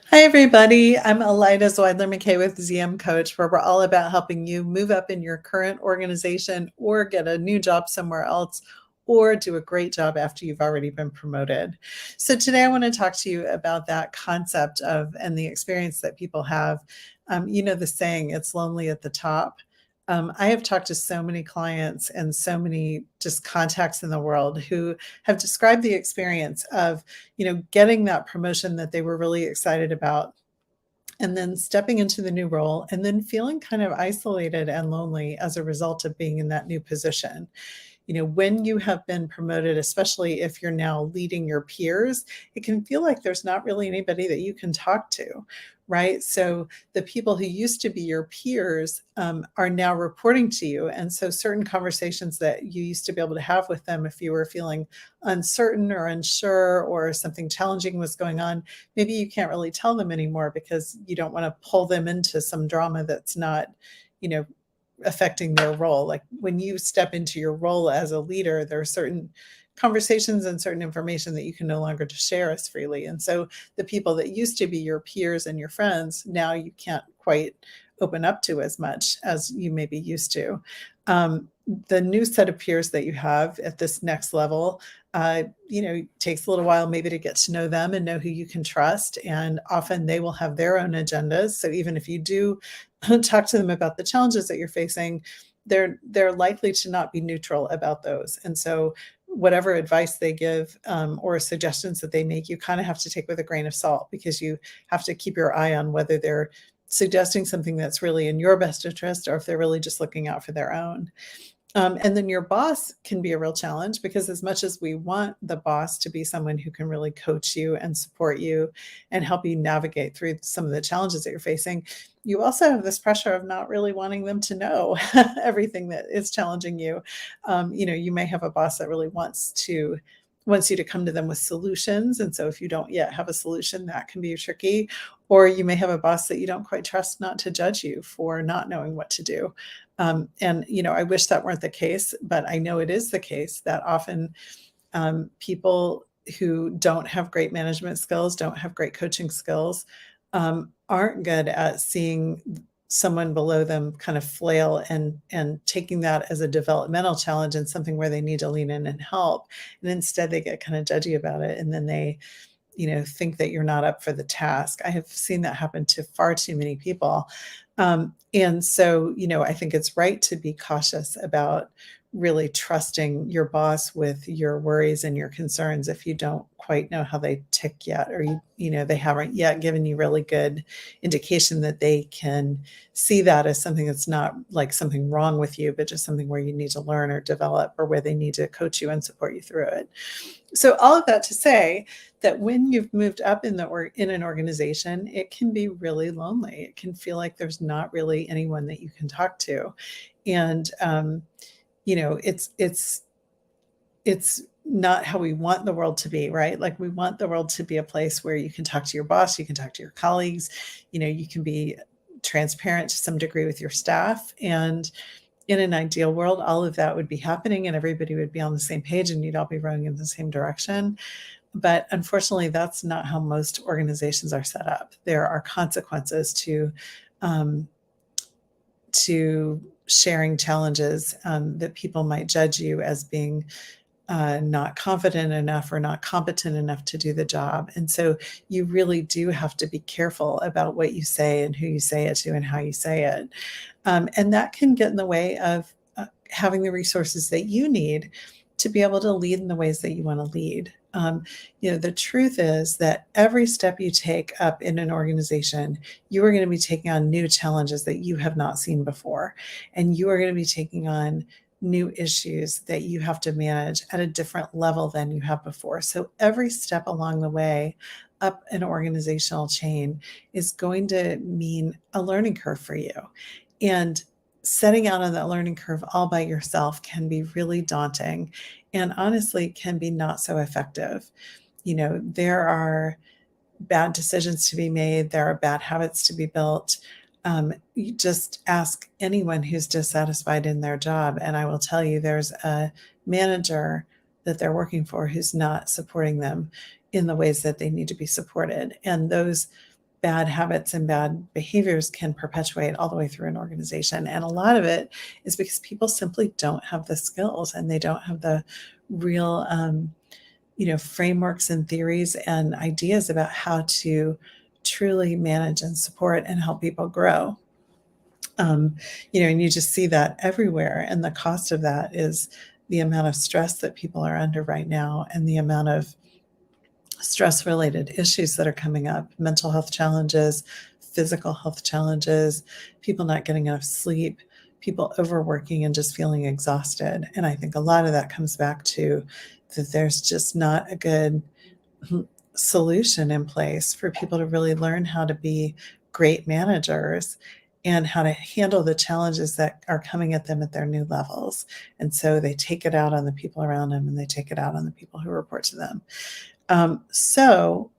Hi, everybody. I'm Elida Zweidler-McKay with ZM Coach, where we're all about helping you move up in your current organization or get a new job somewhere else or do a great job after you've already been promoted. So today I want to talk to you about that concept of and the experience that people have. You know the saying, it's lonely at the top. I have talked to so many clients and so many just contacts in the world who have described the experience of getting that promotion that they were really excited about and then stepping into the new role and then feeling kind of isolated and lonely as a result of being in that new position. When you have been promoted, especially if you're now leading your peers, it can feel like there's not really anybody that you can talk to, right? So the people who used to be your peers are now reporting to you. And so certain conversations that you used to be able to have with them, if you were feeling uncertain or unsure or something challenging was going on, maybe you can't really tell them anymore because you don't want to pull them into some drama that's not, you know, affecting their role. Like when you step into your role as a leader, there are certain conversations and certain information that you can no longer just share as freely. And so the people that used to be your peers and your friends, now you can't quite open up to as much as you maybe used to. The new set of peers that you have at this next level, takes a little while maybe to get to know them and know who you can trust. And often they will have their own agendas. So even if you do talk to them about the challenges that you're facing, they're likely to not be neutral about those. And so whatever advice they give or suggestions that they make, you kind of have to take with a grain of salt because you have to keep your eye on whether they're suggesting something that's really in your best interest or if they're really just looking out for their own. And then your boss can be a real challenge because as much as we want the boss to be someone who can really coach you and support you and help you navigate through some of the challenges that you're facing, you also have this pressure of not really wanting them to know everything that is challenging you. You may have a boss that really wants you to come to them with solutions. And so if you don't yet have a solution, that can be tricky. Or you may have a boss that you don't quite trust not to judge you for not knowing what to do. I wish that weren't the case, but I know it is the case that often people who don't have great management skills, don't have great coaching skills, aren't good at seeing someone below them kind of flail and taking that as a developmental challenge and something where they need to lean in and help. And instead they get kind of judgy about it. And then they think that you're not up for the task. I have seen that happen to far too many people. And so, I think it's right to be cautious about really trusting your boss with your worries and your concerns if you don't quite know how they tick yet, or they haven't yet given you really good indication that they can see that as something that's not like something wrong with you, but just something where you need to learn or develop, or where they need to coach you and support you through it. So all of that to say that when you've moved up in an organization, it can be really lonely. It can feel like there's not really anyone that you can talk to. And it's not how we want the world to be, right? Like we want the world to be a place where you can talk to your boss, you can talk to your colleagues, you can be transparent to some degree with your staff. And in an ideal world, all of that would be happening and everybody would be on the same page and you'd all be rowing in the same direction. But unfortunately, that's not how most organizations are set up. There are consequences um, to sharing challenges, that people might judge you as being not confident enough or not competent enough to do the job. And so you really do have to be careful about what you say and who you say it to and how you say it. And that can get in the way of having the resources that you need to be able to lead in the ways that you want to lead. The truth is that every step you take up in an organization, you are going to be taking on new challenges that you have not seen before. And you are going to be taking on new issues that you have to manage at a different level than you have before. So every step along the way up an organizational chain is going to mean a learning curve for you. And setting out on that learning curve all by yourself can be really daunting and honestly can be not so effective. There are bad decisions to be made, there are bad habits to be built. You just ask anyone who's dissatisfied in their job, and I will tell you there's a manager that they're working for who's not supporting them in the ways that they need to be supported. And those bad habits and bad behaviors can perpetuate all the way through an organization. And a lot of it is because people simply don't have the skills and they don't have the real, frameworks and theories and ideas about how to truly manage and support and help people grow. And you just see that everywhere. And the cost of that is the amount of stress that people are under right now and the amount of stress related issues that are coming up, mental health challenges, physical health challenges, people not getting enough sleep, people overworking and just feeling exhausted. And I think a lot of that comes back to that there's just not a good solution in place for people to really learn how to be great managers and how to handle the challenges that are coming at them at their new levels. And so they take it out on the people around them and they take it out on the people who report to them. So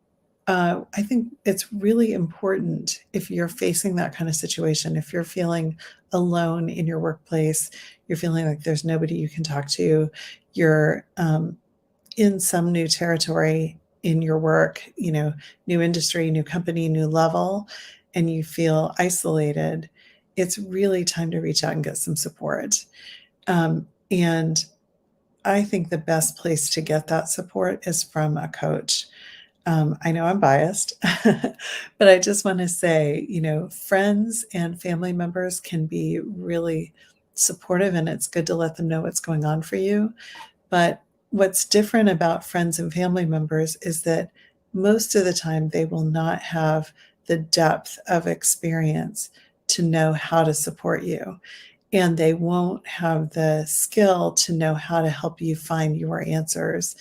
I think it's really important if you're facing that kind of situation, if you're feeling alone in your workplace, you're feeling like there's nobody you can talk to, you're in some new territory in your work, new industry, new company, new level, and you feel isolated, it's really time to reach out and get some support. And I think the best place to get that support is from a coach. I know I'm biased, but I just want to say, friends and family members can be really supportive, and it's good to let them know what's going on for you. But what's different about friends and family members is that most of the time they will not have the depth of experience to know how to support you. And they won't have the skill to know how to help you find your answers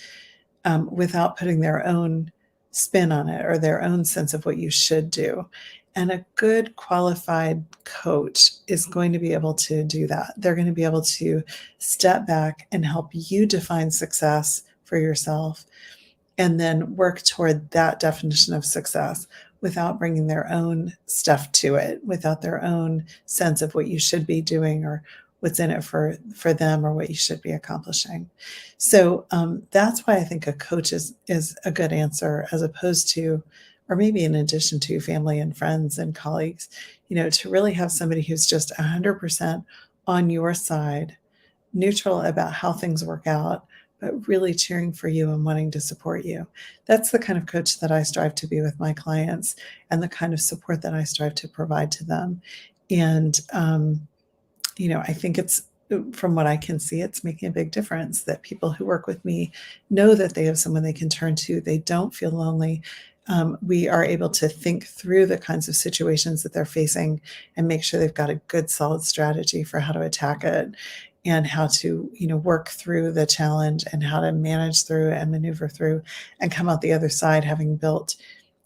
without putting their own spin on it or their own sense of what you should do. And a good qualified coach is going to be able to do that. They're going to be able to step back and help you define success for yourself and then work toward that definition of success without bringing their own stuff to it, without their own sense of what you should be doing or what's in it for them or what you should be accomplishing. So that's why I think a coach is a good answer as opposed to, or maybe in addition to family and friends and colleagues, to really have somebody who's just 100% on your side, neutral about how things work out, but really cheering for you and wanting to support you. That's the kind of coach that I strive to be with my clients and the kind of support that I strive to provide to them. And, I think from what I can see, it's making a big difference that people who work with me know that they have someone they can turn to. They don't feel lonely. We are able to think through the kinds of situations that they're facing and make sure they've got a good, solid strategy for how to attack it and how to, work through the challenge and how to manage through and maneuver through and come out the other side having built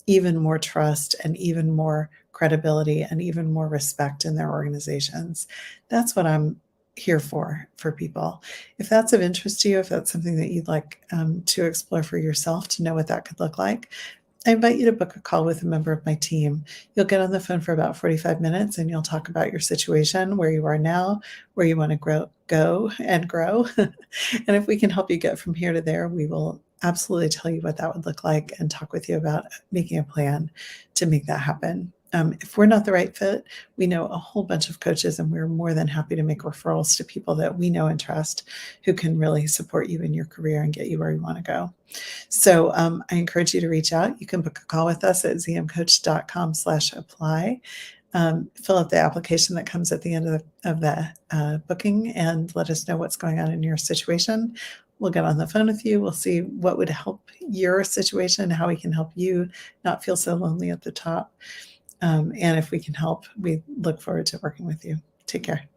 even more trust and even more credibility and even more respect in their organizations. That's what I'm here for people. If that's of interest to you, if that's something that you'd like to explore for yourself to know what that could look like, I invite you to book a call with a member of my team. You'll get on the phone for about 45 minutes and you'll talk about your situation, where you are now, where you want to go and grow. And if we can help you get from here to there, we will absolutely tell you what that would look like and talk with you about making a plan to make that happen. If we're not the right fit, we know a whole bunch of coaches, and we're more than happy to make referrals to people that we know and trust who can really support you in your career and get you where you want to go. So I encourage you to reach out. You can book a call with us at zmcoach.com/apply. Fill out the application that comes at the end of the booking and let us know what's going on in your situation. We'll get on the phone with you. We'll see what would help your situation, how we can help you not feel so lonely at the top. And if we can help, we look forward to working with you. Take care.